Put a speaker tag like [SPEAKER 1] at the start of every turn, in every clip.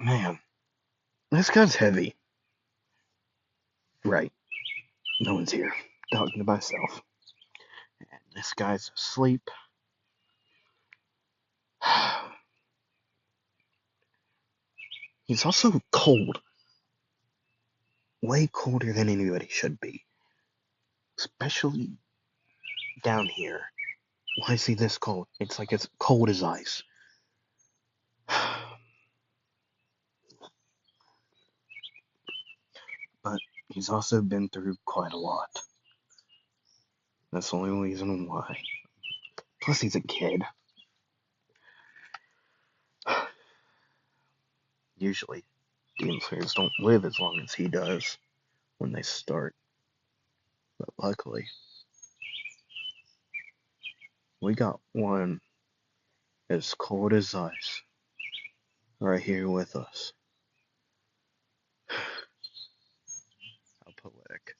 [SPEAKER 1] Man, this guy's heavy. Right, no one's here. Talking to myself. And this guy's asleep. He's also cold. Way colder than anybody should be. Especially down here. Why is he this cold? It's like it's cold as ice. But he's also been through quite a lot. That's the only reason why. Plus, he's a kid. Usually, demon slayers don't live as long as he does when they start. But luckily, we got one as cold as ice right here with us. How poetic.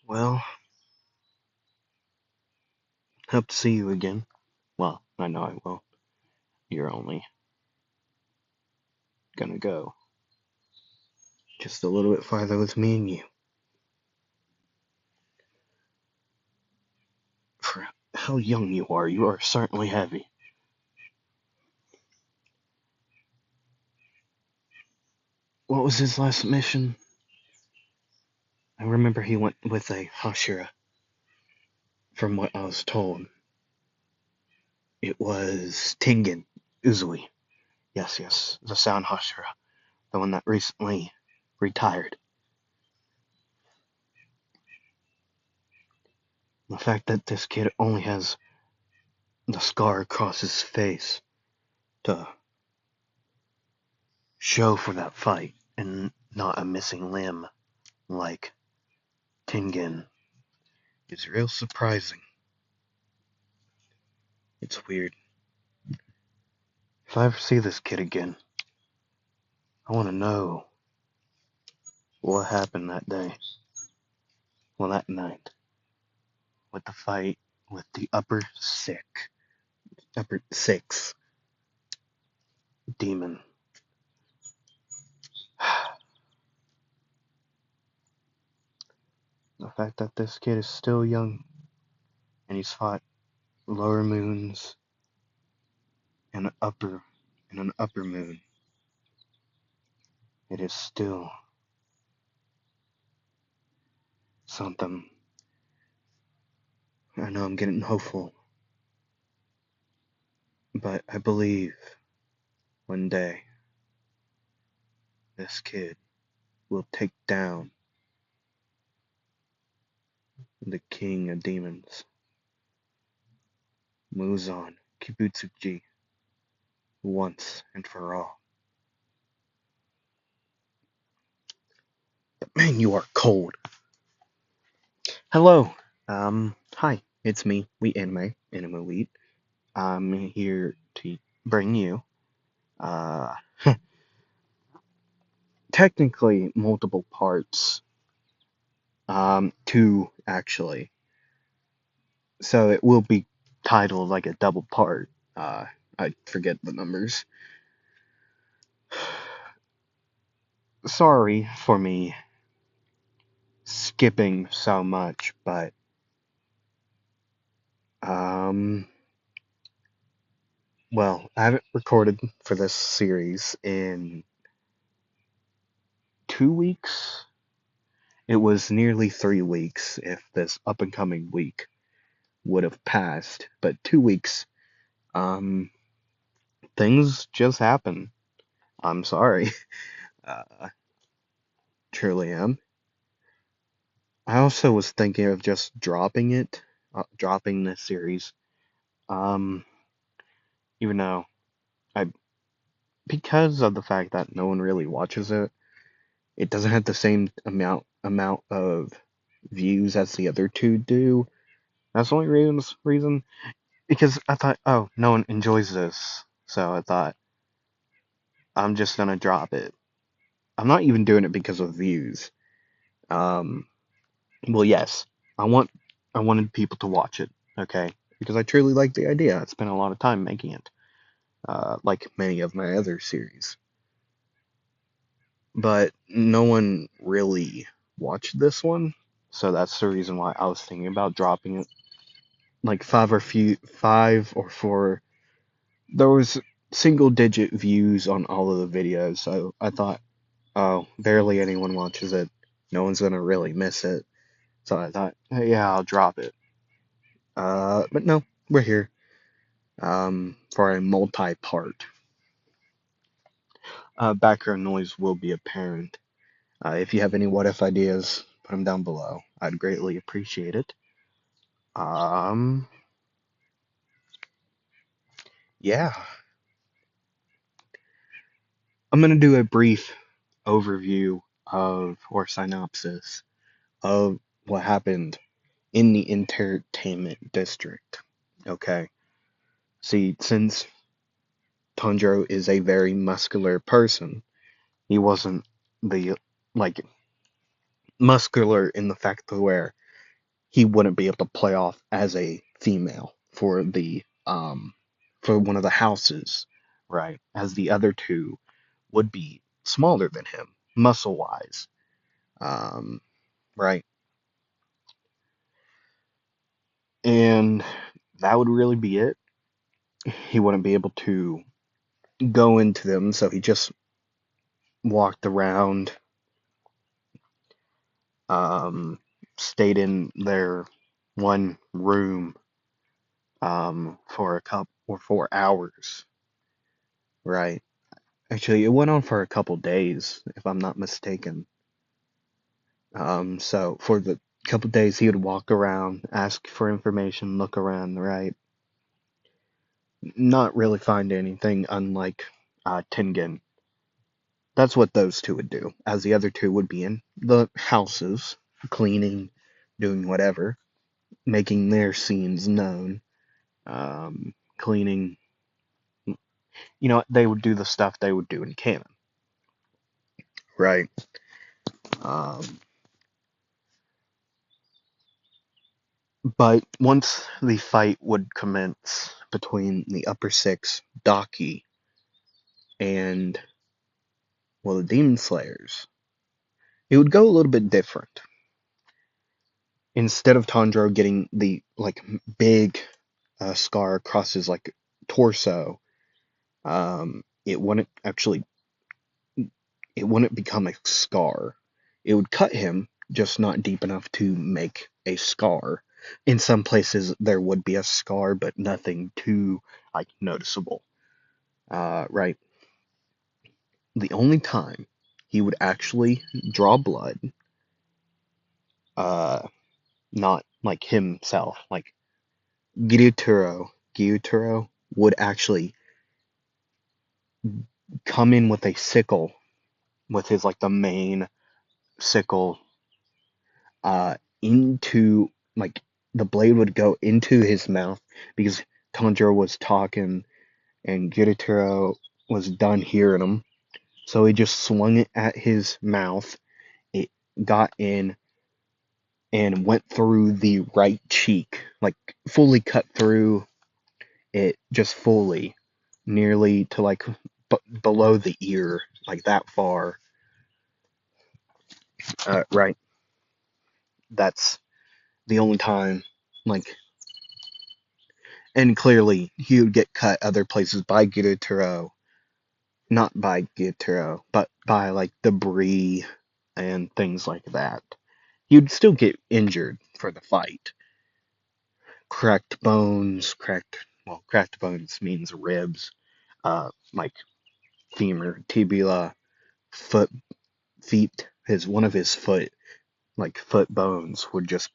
[SPEAKER 1] Well, hope to see you again. Well, I know I will. You're only gonna go just a little bit farther with me and you. For how young you are certainly heavy. What was his last mission? I remember he went with a Hashira, from what I was told. It was Tengen Uzui. Yes, the Sound Hashira, the one that recently retired. The fact that this kid only has the scar across his face to show for that fight, and not a missing limb like Tengen, is real surprising. It's weird. If I ever see this kid again, I want to know what happened that day. Well, that night. With the fight with the upper six demon. The fact that this kid is still young and he's fought lower moons and an upper moon. It is still something. I know I'm getting hopeful, but I believe one day this kid will take down the king of demons, Muzan Kibutsuji, once and for all. But man, you are cold. Hello. Hi, it's me, Anime Elite. I'm here to bring you, uh, technically multiple parts, two actually. So it will be titled like a double part. I forget the numbers. Sorry for me skipping so much, but, well, I haven't recorded for this series in 2 weeks. It was nearly 3 weeks if this up and coming week would have passed, but 2 weeks. Um, things just happen. I'm sorry. Uh, truly am. I also was thinking of just dropping this series. Um, even though I, because of the fact that no one really watches it, it doesn't have the same amount of views as the other two do. That's the only reason. Because I thought, oh, no one enjoys this, so I thought I'm just gonna drop it. I'm not even doing it because of views. Um, well, yes, I wanted people to watch it. Okay, because I truly like the idea. I spent a lot of time making it, like many of my other series. But no one really watched this one, so that's the reason why I was thinking about dropping it. Like five or four. There was single digit views on all of the videos, so I thought, oh, barely anyone watches it. No one's gonna really miss it. So I thought, hey, yeah, I'll drop it. But no, we're here. For a multi-part. Background noise will be apparent. If you have any what if ideas, put them down below. I'd greatly appreciate it. Um, yeah, I'm gonna do a brief overview of or synopsis of what happened in the entertainment district. Okay. See, since Tanjiro is a very muscular person, he wasn't the like muscular in the fact to where he wouldn't be able to play off as a female for one of the houses, right? As the other two would be smaller than him, muscle wise. Um, right. And that would really be it. He wouldn't be able to go into them, so he just walked around, um, stayed in their one room for a couple or 4 hours, right? Actually, it went on for a couple days, if I'm not mistaken. So for the couple days, he would walk around, ask for information, look around, right? Not really find anything, unlike Tengen. That's what those two would do, as the other two would be in the houses, cleaning, doing whatever, making their scenes known, cleaning. They would do the stuff they would do in canon, right? Um, but once the fight would commence between the upper six, Daki, and, well, the Demon Slayers, it would go a little bit different. Instead of Tanjiro getting the, like, big scar across his, like, torso, it wouldn't actually, it wouldn't become a scar. It would cut him, just not deep enough to make a scar. In some places, there would be a scar, but nothing too, like, noticeable. Right. The only time he would actually draw blood, uh, not like himself, like Gyutaro would actually come in with a sickle, with his, like, the main sickle, into, like, the blade would go into his mouth because Tanjiro was talking and Gyutaro was done hearing him. So he just swung it at his mouth. It got in and went through the right cheek, like fully cut through it, just fully, nearly to, like, below the ear, like that far. Right. That's the only time, like, and clearly he would get cut other places by Gyutaro, not by Gyutaro, but by, like, debris and things like that. You'd still get injured for the fight. Cracked bones means ribs, like femur, tibia, foot, feet. One of his foot, like foot bones, would just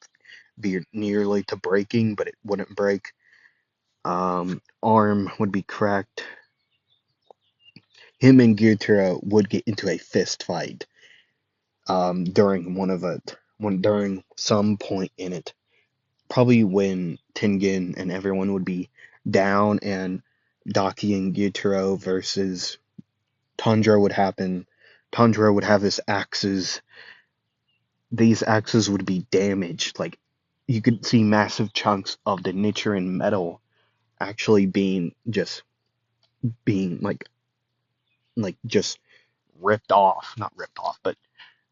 [SPEAKER 1] be nearly to breaking, but it wouldn't break. Arm would be cracked. Him and Gyutaro would get into a fist fight. During some point in it, probably when Tengen and everyone would be down and Daki and Gyutaro versus Tanjiro would happen. Tanjiro would have his axes. These axes would be damaged, like you could see massive chunks of the Nichiren metal actually being like just ripped off, not ripped off, but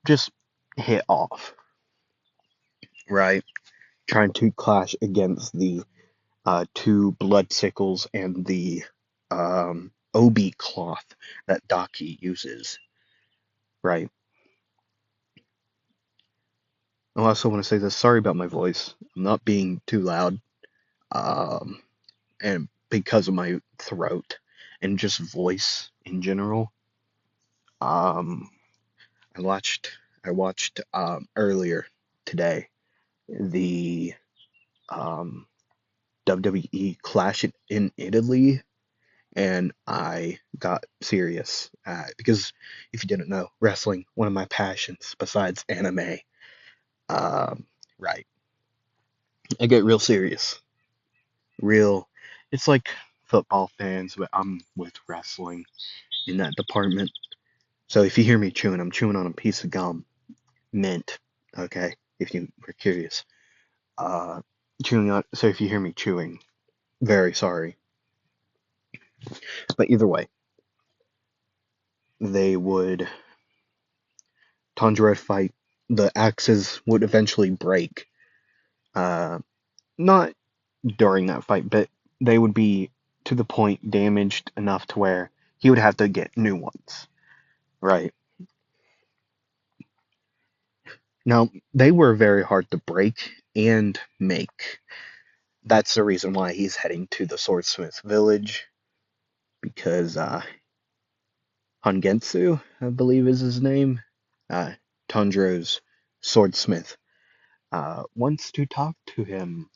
[SPEAKER 1] just hit off, right? Trying to clash against the two blood sickles and the obi cloth that Daki uses, right? I also want to say this. Sorry about my voice. I'm not being too loud, um, and because of my throat and just voice in general. Um, I watched earlier today the um, WWE Clash in Italy, and I got serious because if you didn't know, wrestling one of my passions besides anime. Um, right, I get real serious, real. It's like football fans, but I'm with wrestling in that department. So if you hear me chewing, I'm chewing on a piece of gum, mint. Okay, if you were curious. Uh, chewing on. So if you hear me chewing, very sorry. But either way, they would Tanjiro fight. The axes would eventually break. Uh, not during that fight, but they would be to the point damaged enough to where he would have to get new ones. Right. Now, they were very hard to break and make. That's the reason why he's heading to the Swordsmith village, because Hangetsu, I believe is his name, uh, Tanjiro's swordsmith, wants to talk to him.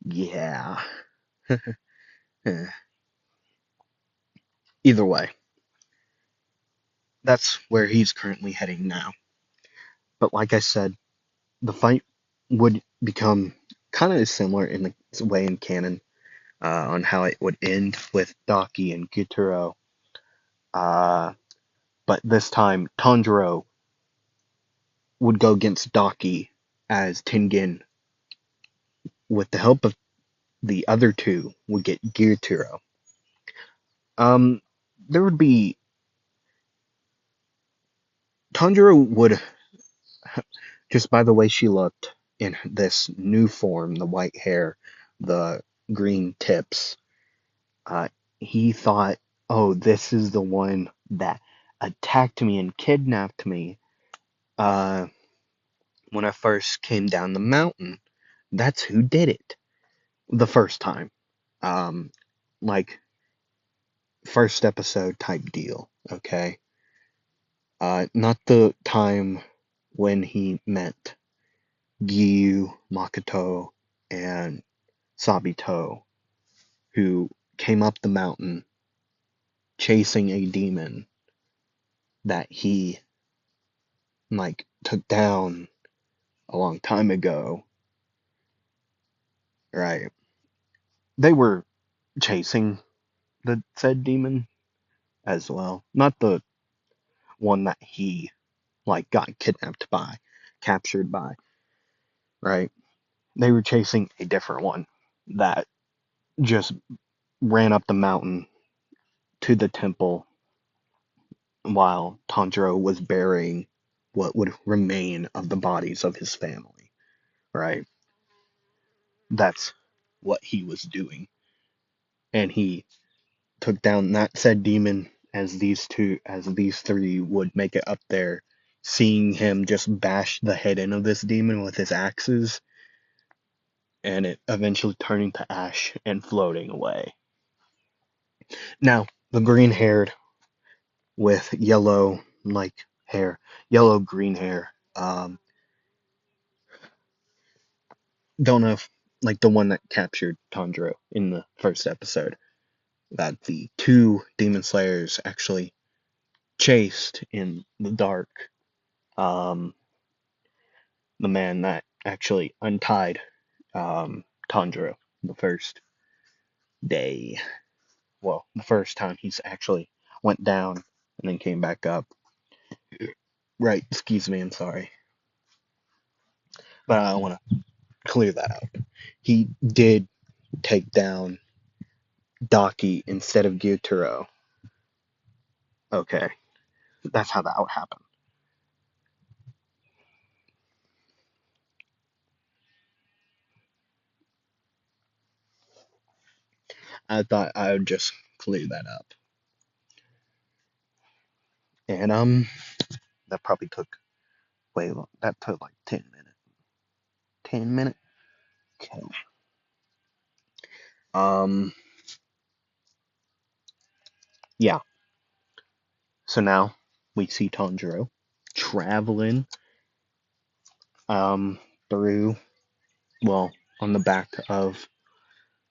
[SPEAKER 1] Yeah. Either way, that's where he's currently heading now. But like I said, the fight would become kind of similar in the way in canon, on how it would end with Daki and Gyutaro. Uh, but this time, Tanjiro would go against Daki as Tengen, with the help of the other two, would get Gyutaro. Um, there would be Tanjiro would, just by the way she looked in this new form, the white hair, the green tips, uh, he thought, oh, this is the one that attacked me and kidnapped me uh, when I first came down the mountain. That's who did it the first time. Um, like, first episode type deal, okay? Not the time when he met Giyu, Makoto, and Sabito, who came up the mountain chasing a demon that he took down a long time ago, right? They were chasing the said demon as well, not the one that he got kidnapped by, captured by, right? They were chasing a different one that just ran up the mountain to the temple while Tanjiro was burying what would remain of the bodies of his family, right? That's what he was doing. And he took down that said demon as these three would make it up there, seeing him just bash the head in of this demon with his axes, and it eventually turning to ash and floating away. Now, the green haired with yellow hair, yellow green hair, don't know if the one that captured Tanjiro in the first episode, that the two demon slayers actually chased in the dark, um, the man that actually untied Tanjiro the first day. Well, the first time he's actually went down and then came back up. Right, excuse me, I'm sorry. But I don't want to. clear that up. He did take down Daki instead of Gyutaro. Okay, that's how that would happen. I thought I would just clear that up. And that probably took way long. That took like 10 minutes. 10 minutes. Okay. Um. Yeah. So now we see Tanjiro traveling um through, well, on the back of,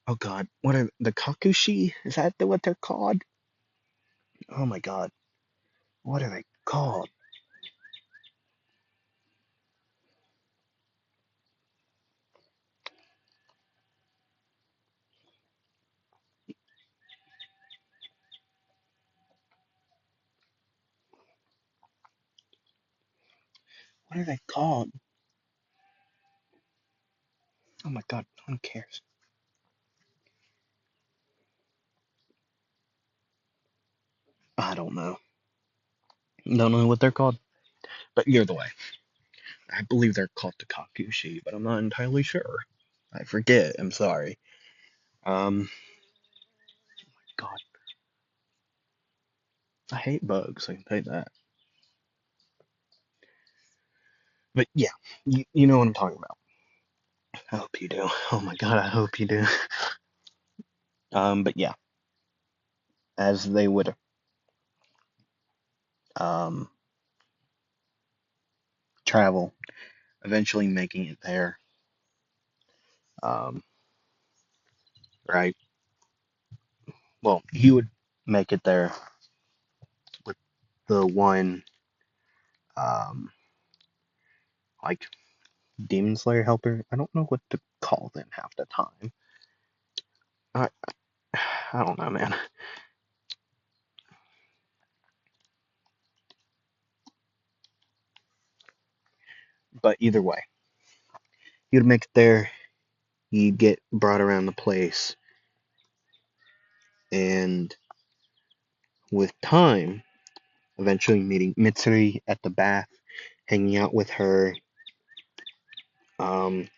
[SPEAKER 1] oh god, what are the Kakushi? Is that what they're called? Oh my god, what are they called? What are they called? Oh my god, no one cares. I don't know. Don't know what they're called. But either way, I believe they're called the Kakushi, but I'm not entirely sure. I forget. I'm sorry. God, I hate bugs. I can tell you that. But yeah, you know what I'm talking about. I hope you do. Oh my god, I hope you do. But yeah, as they would um travel, eventually making it there. Um, right. Well, he would make it there with the one um like Demon Slayer helper. I don't know what to call them half the time. I I don't know, man. But either way, he would make it there. He'd get brought around the place, and with time, eventually meeting Mitsuri at the bath, hanging out with her. Um,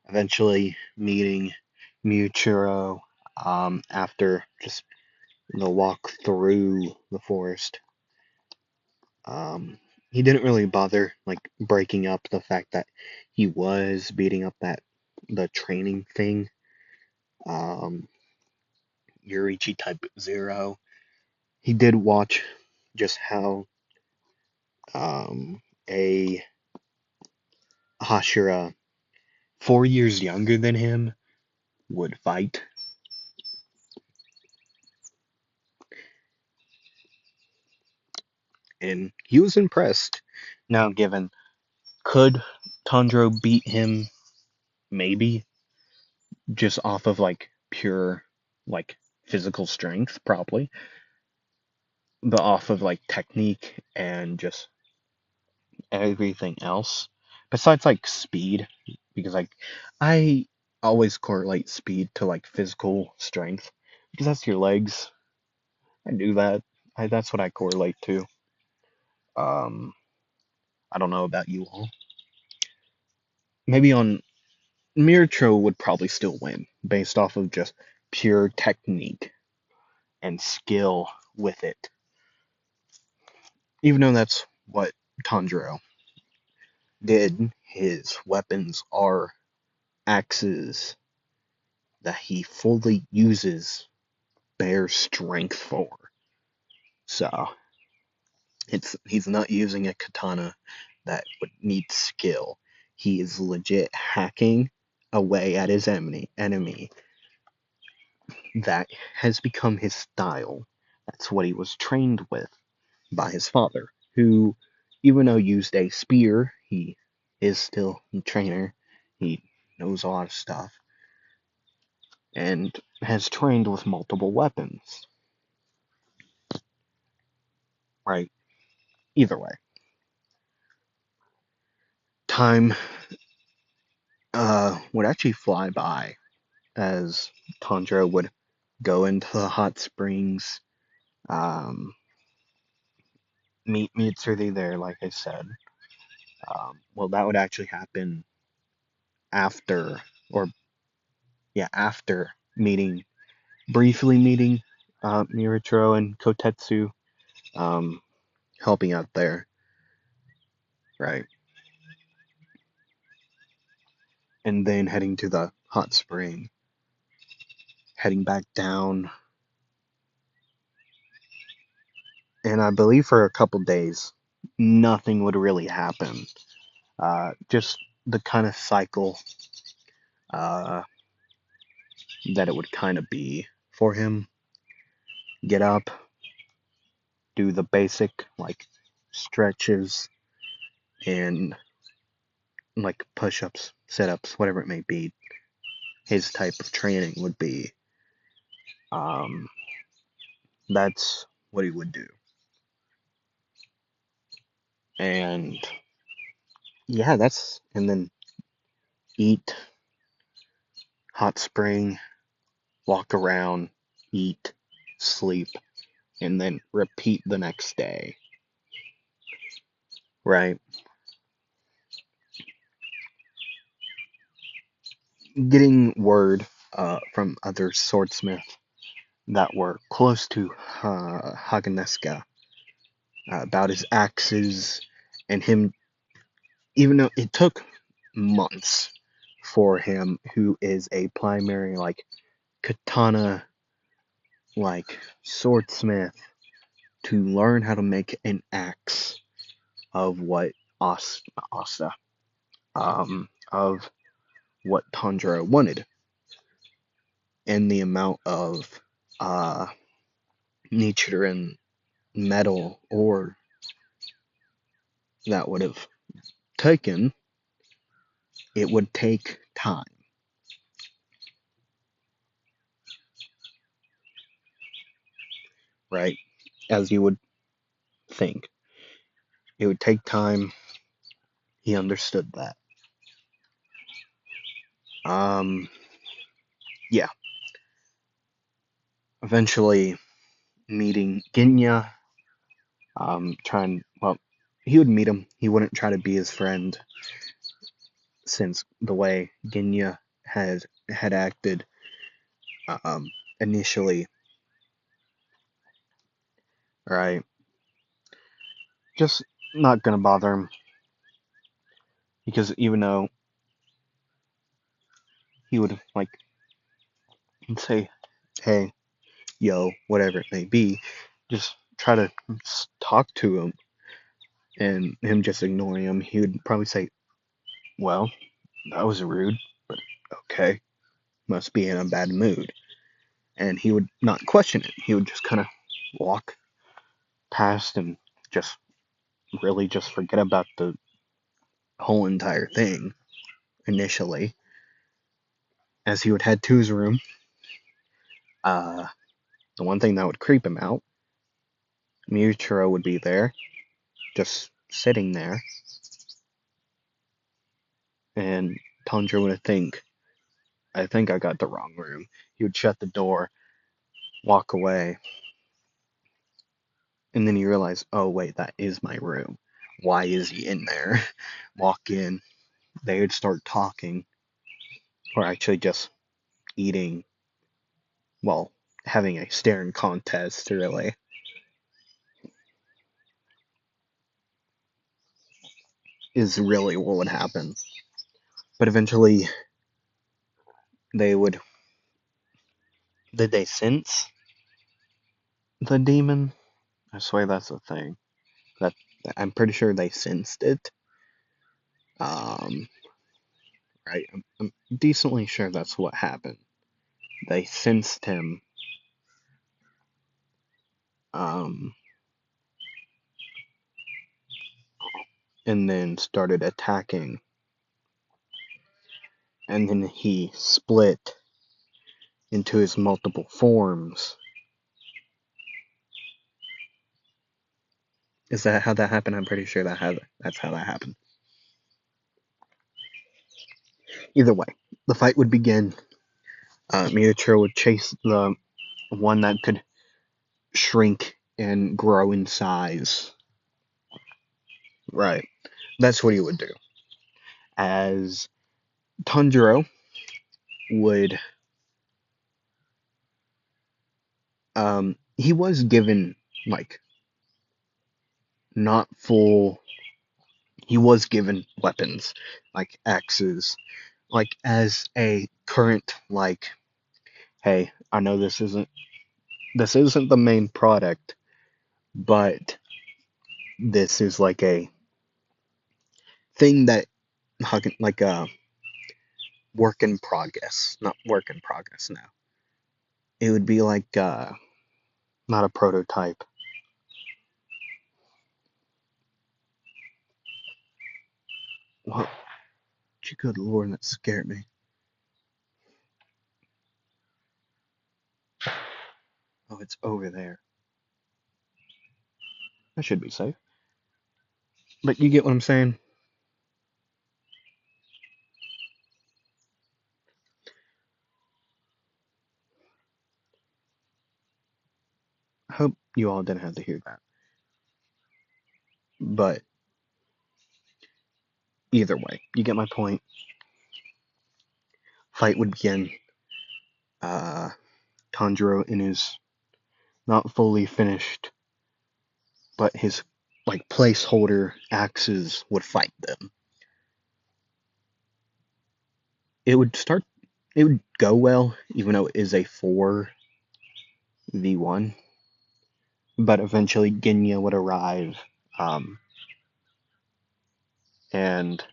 [SPEAKER 1] Eventually meeting Miuchiro after just the walk through the forest. Um, he didn't really bother like breaking up the fact that he was beating up that the training thing, um, Yurichi Type Zero. He did watch just how a Hashira 4 years younger than him would fight, and he was impressed. Now, given, could Tanjiro beat him? Maybe, just off of like pure like physical strength, probably, but off of like technique and just everything else. Besides like speed, because like I always correlate speed to like physical strength because that's your legs. I do that. That's what I correlate to. Um, I don't know about you all. Maybe on Mircho would probably still win based off of just pure technique and skill with it. Even though that's what Tanjiro did, his weapons are axes that he fully uses bare strength for. So he's not using a katana that would need skill. He is legit hacking away at his enemy. That has become his style. That's what he was trained with by his father, who, even though used a spear, he is still a trainer. He knows a lot of stuff and has trained with multiple weapons. Right? Either way, time would actually fly by as Tanjiro would go into the hot springs, um, meet Mitsuri there, like I said. Well, that would actually happen after, or yeah, after briefly meeting Miritaro and Kotetsu, um, helping out there, right? And then heading to the hot spring, heading back down, and I believe for a couple days, nothing would really happen. Just the kind of cycle uh, that it would kind of be for him. Get up, do the basic like stretches and like push-ups, sit-ups, whatever it may be. His type of training would be. Um, that's what he would do. And yeah, and then eat, hot spring, walk around, eat, sleep, and then repeat the next day, right? Getting word from other swordsmiths that were close to Haganeska about his axes and him, even though it took months for him, who is a primary like katana like swordsmith, to learn how to make an axe of what Asta, of what Tanjiro wanted, and the amount of uh, Nichiren metal ore that would have taken, it would take time, right? As you would think. It would take time. He understood that. Um, yeah. Eventually meeting Ginya, well, he would meet him. He wouldn't try to be his friend since the way Ginya had acted um, initially, right? Just not gonna bother him because even though he would like say, "Hey, yo," whatever it may be, just try to talk to him, and him just ignoring him, he would probably say, "Well, that was rude, but okay, must be in a bad mood," and he would not question it. He would just kind of walk past and just really just forget about the whole entire thing initially. As he would head to his room, uh, the one thing that would creep him out, Miuchiro would be there, just sitting there, and Tanjiro would think, I think I got the wrong room. He would shut the door, walk away, and then he realized, oh wait, that is my room. Why is he in there? Walk in, they would start talking, or actually just eating, well, having a staring contest, really, is really what would happen. But eventually, they would. Did they sense the demon? I swear that's a thing. That I'm pretty sure they sensed it. Um, right? I'm decently sure that's what happened. They sensed him, um, and then started attacking. And then he split into his multiple forms. Is that how that happened? I'm pretty sure that's how that happened. Either way, the fight would begin. Miyachiro would chase the one that could shrink and grow in size. Right. That's what he would do. As Tanjiro would, he was given, like, not full, he was given weapons, like axes, like, as a current, like, hey, I know this isn't the main product, but this is like a thing that, like a work in progress, not work in progress now. It would be like, not a prototype. What? Good lord, that scared me. Oh, it's over there. I should be safe. But you get what I'm saying? I hope you all didn't have to hear that. But either way, you get my point. Fight would begin. Uh, Tanjiro in his not fully finished, but his like placeholder axes would fight them. It would start. It would go well, even though it is a 4v1. But eventually, Genya would arrive, um, and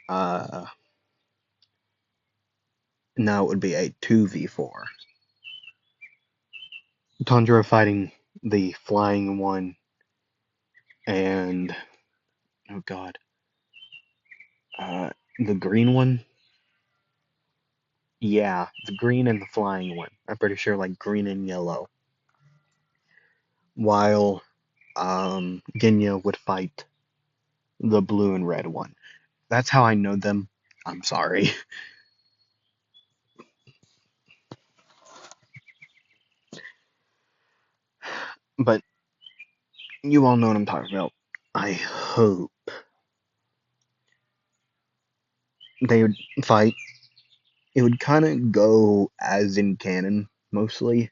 [SPEAKER 1] uh, now it would be a 2v4. Tanjiro fighting the flying one, and oh god, the green one. Yeah, the green and the flying one. I'm pretty sure like green and yellow. While Genya would fight the blue and red one. That's how I know them. I'm sorry. But you all know what I'm talking about. I hope they would fight. It would kind of go as in canon, mostly.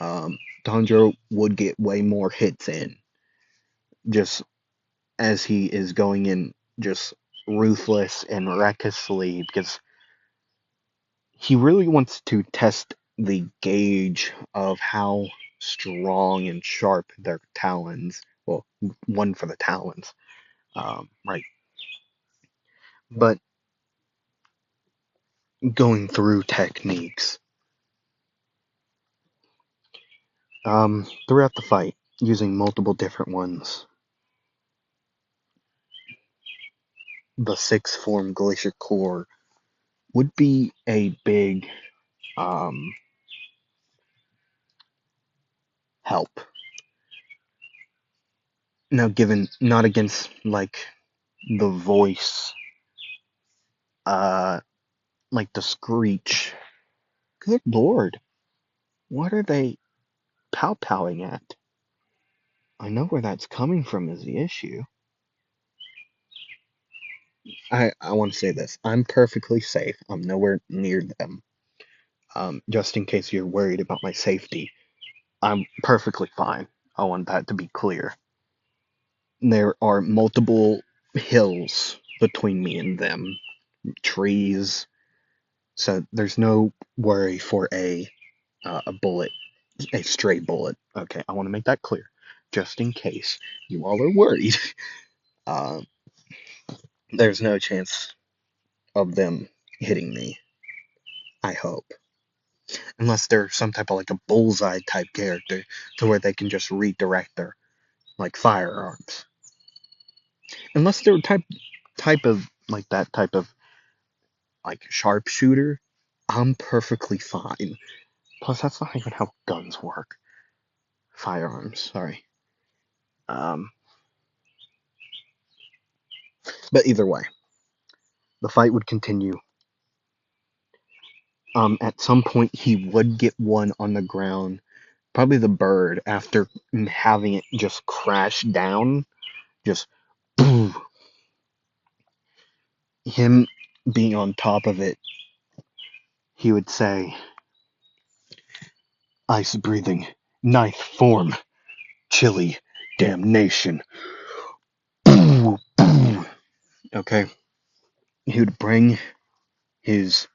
[SPEAKER 1] Tanjiro would get way more hits in, just as he is going in just ruthless and recklessly, because he really wants to test the gauge of how strong and sharp their talons. Well, one for the talons, right? But going through techniques throughout the fight, using multiple different ones. The sixth form Glacier Core would be a big um, help. Now, given not against like the voice, uh, like the screech. Good lord, what are they pow-powing at? I know where that's coming from is the issue. I want to say this. I'm perfectly safe. I'm nowhere near them. Just in case you're worried about my safety, I'm perfectly fine. I want that to be clear. There are multiple hills between me and them, trees, so there's no worry for a bullet, a stray bullet. Okay, I want to make that clear, just in case you all are worried. Uh, there's no chance of them hitting me. I hope, unless they're some type of like a bullseye type character, to where they can just redirect their like firearms. Unless they're type of like that type of like sharpshooter, I'm perfectly fine. Plus, that's not even how guns work. Firearms, sorry. Um, but either way, The fight would continue. At some point, he would get one on the ground, probably the bird, after having it just crash down. Just boom. Him being on top of it, he would say, "Ice breathing, ninth form, chilly damnation." Boom, boom. Okay. He would bring his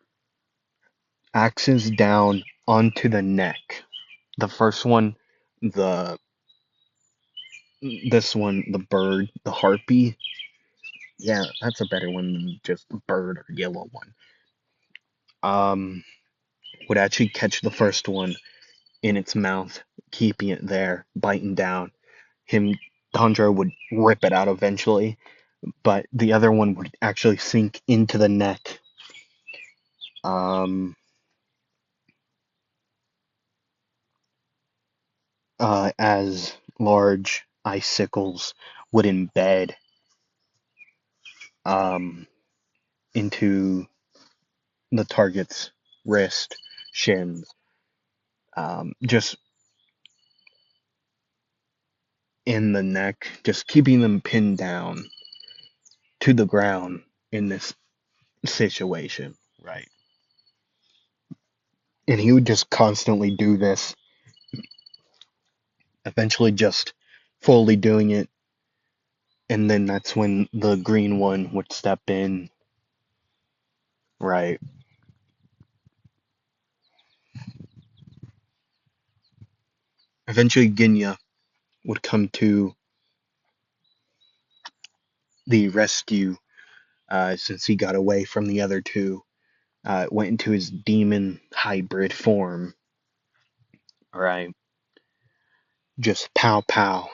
[SPEAKER 1] axes down onto the neck. The first one, the this one, the bird, the harpy. Yeah, that's a better one than just bird or yellow one. Um, would actually catch the first one in its mouth, keeping it there, biting down. Tanjiro would rip it out eventually, but the other one would actually sink into the neck. Um, as large icicles would embed um, into the target's wrist, shins, just in the neck, just keeping them pinned down to the ground in this situation, right? And he would just constantly do this, eventually just fully doing it, and then that's when the green one would step in, right? Eventually, Ginya would come to the rescue since he got away from the other two. Went into his demon hybrid form, right? Just pow pow,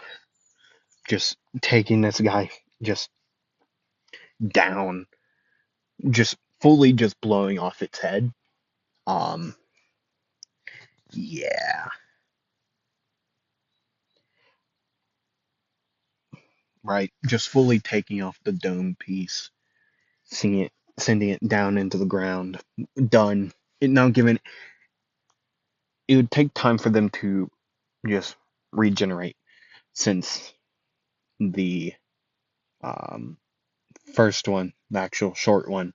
[SPEAKER 1] just taking this guy just down, just fully just blowing off its head. Um, yeah, right. Just fully taking off the dome piece, sending it down into the ground. Done. It now given it would take time for them to just regenerate since the um first one, the actual short one,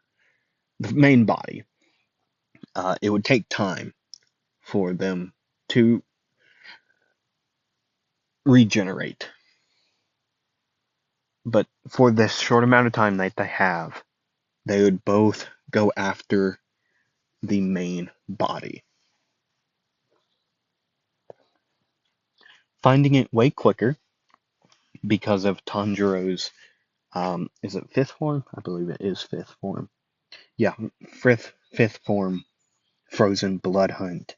[SPEAKER 1] the main body. It would take time for them to regenerate. But for this short amount of time that they have, they would both go after the main body, finding it way quicker because of Tanjiro's, is it fifth form? I believe it is fifth form. Yeah, fifth form frozen blood hunt.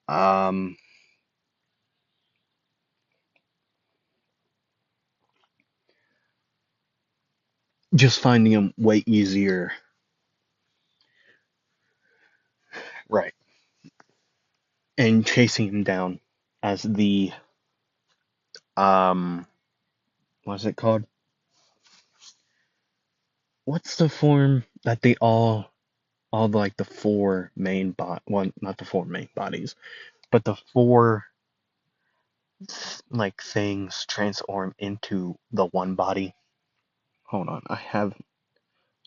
[SPEAKER 1] Um, just finding him way easier, right? And chasing him down as the um, what's it called? What's the form that they all like the four main one, not the four main bodies, but the four like things transform into the one body. Hold on, I have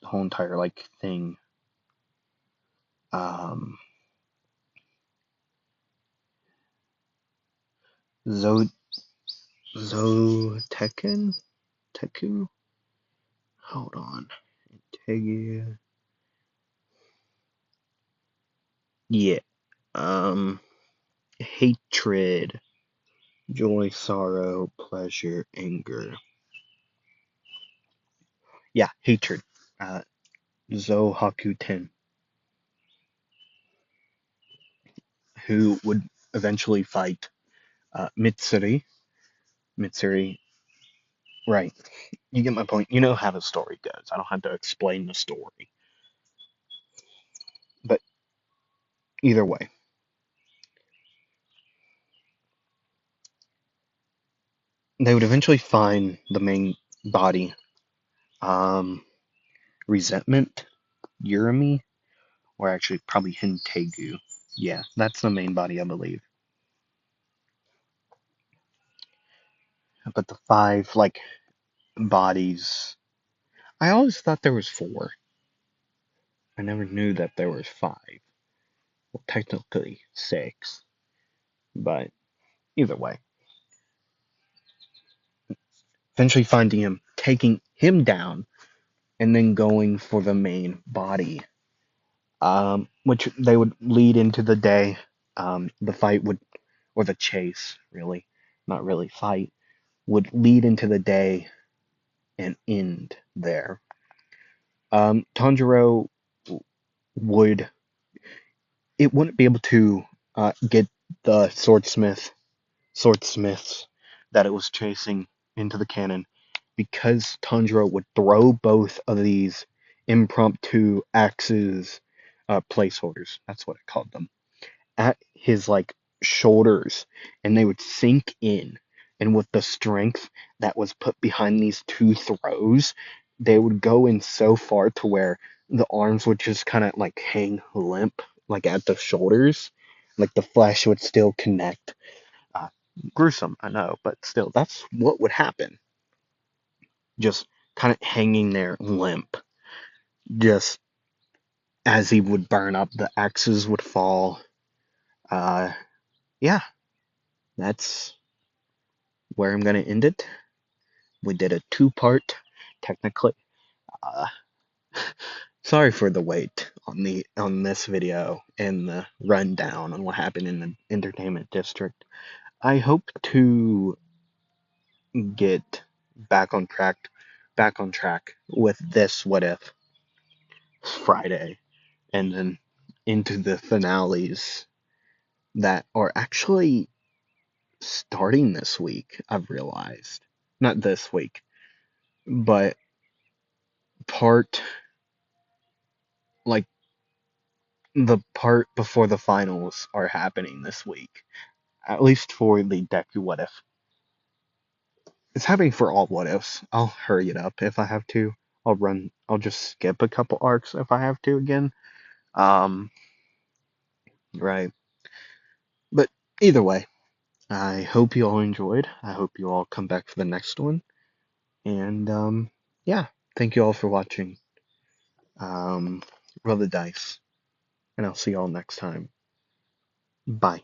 [SPEAKER 1] the whole entire like thing. Um, Zo Tekken Teku. Hold on, Tegu. Yeah. Um, hatred, joy, sorrow, pleasure, anger. Yeah, hatred. Uh, Zo Ten, who would eventually fight Mitsuri. Mitsuri, right. You get my point. You know how the story goes. I don't have to explain the story. But either way, they would eventually find the main body. Um, resentment, Urami, or actually probably Hintegu. Yeah, that's the main body, I believe. But the five, like, bodies, I always thought there was four. I never knew that there was five. Well, technically six, but either way. Eventually finding him, taking him down, and then going for the main body, which they would lead into the day. The fight would, or the chase, really, not really fight, would lead into the day and end there. Tanjiro would, it wouldn't be able to get the swordsmiths that it was chasing into the cannon because Tanjiro would throw both of these impromptu axes, placeholders. That's what I called them, at his like shoulders, and they would sink in. And with the strength that was put behind these two throws, they would go in so far to where the arms would just kind of like hang limp, like at the shoulders, like the flesh would still connect. Uh, Gruesome, I know, but still, that's what would happen. Just kind of hanging there limp, just as he would burn up, the axes would fall. Uh, yeah, that's where I'm gonna end it. We did a two-part, technically. Uh, Sorry for the wait on this video and the rundown on what happened in the entertainment district. I hope to get back on track, with this What If Friday, and then into the finales that are actually starting this week. I've realized, not this week, but part like the part before the finals are happening this week. At least for the Deku What If. It's happening for all What Ifs. I'll hurry it up if I have to. I'll just skip a couple arcs if I have to again. Um, right. But either way, I hope you all enjoyed. I hope you all come back for the next one. And, yeah, thank you all for watching. Roll the dice. And I'll see you all next time. Bye.